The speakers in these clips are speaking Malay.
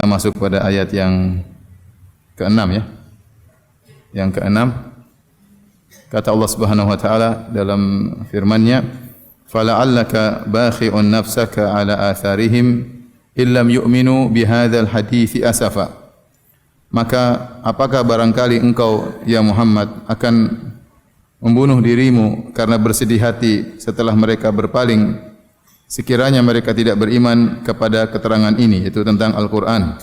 Kita masuk pada ayat yang ke-6 ya. Yang ke-6 kata Allah Subhanahu wa taala dalam firman-Nya, "Fala'allaka bakhi'un nafsaka 'ala atharihim illam yu'minu bihadzal hadithi asafa." Maka apakah barangkali engkau ya Muhammad akan membunuh dirimu karena bersedih hati setelah mereka berpaling sekiranya mereka tidak beriman kepada keterangan ini, yaitu tentang Al-Quran.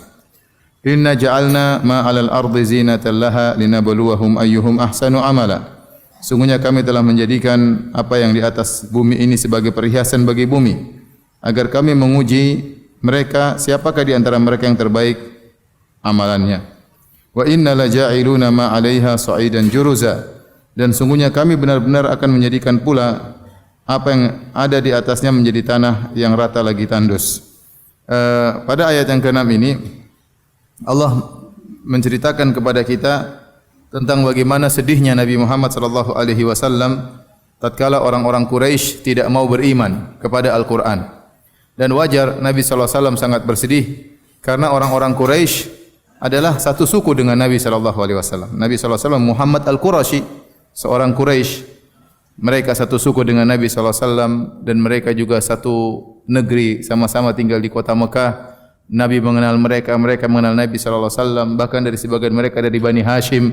Inna ja'alna ma 'alal ardi zinatan laha linabluwahum ayyuhum ahsanu amala. Sungguhnya kami telah menjadikan apa yang di atas bumi ini sebagai perhiasan bagi bumi, agar kami menguji mereka siapakah di antara mereka yang terbaik amalannya. Wa inna la ja'iluna ma 'alaiha sa'idan juruza. Dan sungguhnya kami benar-benar akan menjadikan pula apa yang ada di atasnya menjadi tanah yang rata lagi tandus. Pada ayat yang ke-6 ini Allah menceritakan kepada kita tentang bagaimana sedihnya Nabi Muhammad sallallahu alaihi wasallam tatkala orang-orang Quraisy tidak mau beriman kepada Al-Qur'an. Dan wajar Nabi sallallahu alaihi wasallam sangat bersedih karena orang-orang Quraisy adalah satu suku dengan Nabi sallallahu alaihi wasallam. Nabi sallallahu alaihi wasallam Muhammad Al-Quraisy, seorang Quraisy. Mereka satu suku dengan Nabi sallallahu alaihi wasallam dan mereka juga satu negeri, sama-sama tinggal di kota Mekah. Nabi mengenal mereka, mereka mengenal Nabi sallallahu alaihi wasallam, bahkan dari sebagian mereka dari Bani Hashim,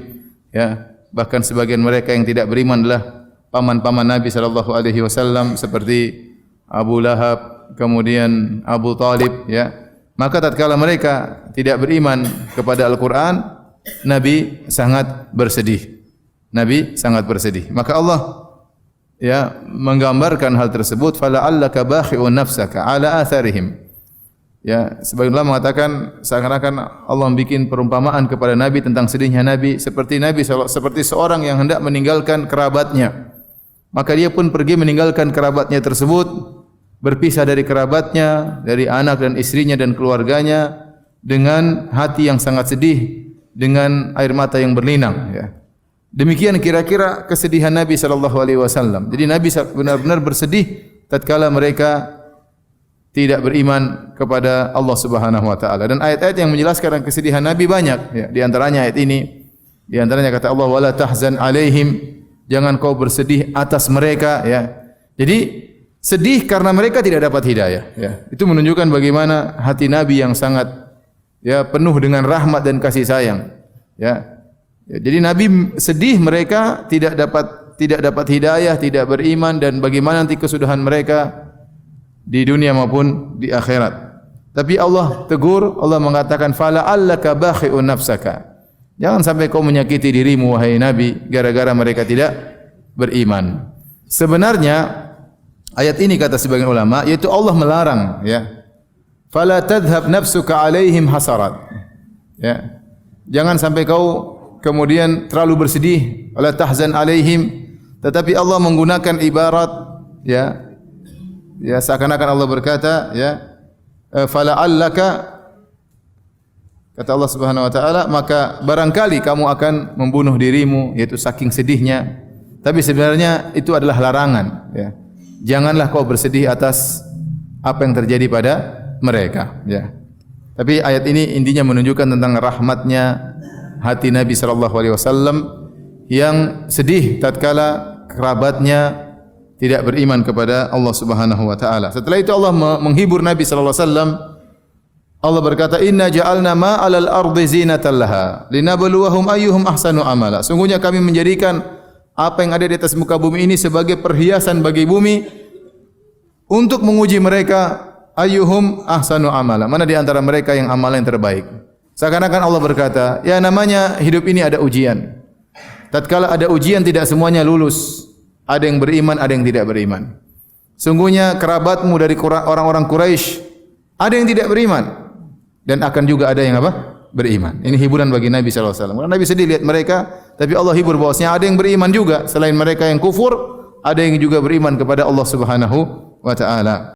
ya. Bahkan sebagian mereka yang tidak beriman adalah paman-paman Nabi sallallahu alaihi wasallam seperti Abu Lahab, kemudian Abu Talib, ya. Maka tatkala mereka tidak beriman kepada Al-Qur'an, Nabi sangat bersedih. Nabi sangat bersedih. Maka Allah ya menggambarkan hal tersebut, fala'allaka bakhi'un nafsaka 'ala atharihim. Ya, sebagian ulama mengatakan seakan-akan Allah membuat perumpamaan kepada Nabi tentang sedihnya Nabi seperti seperti seorang yang hendak meninggalkan kerabatnya. Maka dia pun pergi meninggalkan kerabatnya tersebut, berpisah dari kerabatnya, dari anak dan istrinya dan keluarganya dengan hati yang sangat sedih, dengan air mata yang berlinang, ya. Demikian kira-kira kesedihan Nabi sallallahu alaihi wasallam. Jadi Nabi benar-benar bersedih tatkala mereka tidak beriman kepada Allah Subhanahu wa taala. Dan ayat-ayat yang menjelaskan kesedihan Nabi banyak, ya. Di antaranya ayat ini, di antaranya kata Allah, wala tahzan alaihim, jangan kau bersedih atas mereka, ya. Jadi sedih karena mereka tidak dapat hidayah, ya. Itu menunjukkan bagaimana hati Nabi yang sangat ya penuh dengan rahmat dan kasih sayang, ya. Jadi Nabi sedih mereka tidak dapat hidayah, tidak beriman, dan bagaimana nanti kesudahan mereka di dunia maupun di akhirat. Tapi Allah tegur, Allah mengatakan fala'allaka bakhi'un nafsaka. Jangan sampai kau menyakiti dirimu wahai Nabi gara-gara mereka tidak beriman. Sebenarnya ayat ini kata sebagian ulama yaitu Allah melarang, ya. Fala tadhhab nafsuka 'alaihim hasarat. Ya. Jangan sampai kau kemudian terlalu bersedih, wala tahzan 'alaihim. Tetapi Allah menggunakan ibarat, ya. Ya, seakan-akan Allah berkata, ya, fala'allaka, kata Allah Subhanahu wa taala, maka barangkali kamu akan membunuh dirimu, yaitu saking sedihnya. Tapi sebenarnya itu adalah larangan, ya. Janganlah kau bersedih atas apa yang terjadi pada mereka, ya. Tapi ayat ini intinya menunjukkan tentang rahmatnya hati Nabi sallallahu alaihi wasallam yang sedih tatkala kerabatnya tidak beriman kepada Allah Subhanahu wa taala. Setelah itu Allah menghibur Nabi sallallahu alaihi wasallam. Allah berkata, "Inna ja'alna ma 'alal ardi zinatan laha linabluwahum ayyuhum ahsanu amala." Sungguhnya kami menjadikan apa yang ada di atas muka bumi ini sebagai perhiasan bagi bumi untuk menguji mereka ayyuhum ahsanu amala. Mana di antara mereka yang amalan yang terbaik. Seakan-akan Allah berkata, ya namanya hidup ini ada ujian. Tatkala ada ujian tidak semuanya lulus. Ada yang beriman, ada yang tidak beriman. Sungguhnya kerabatmu dari orang-orang Quraisy ada yang tidak beriman dan akan juga ada yang apa? Beriman. Ini hiburan bagi Nabi sallallahu alaihi wasallam. Nabi sedih lihat mereka, tapi Allah hibur bahwasanya ada yang beriman juga selain mereka yang kufur, ada yang juga beriman kepada Allah Subhanahu wa taala.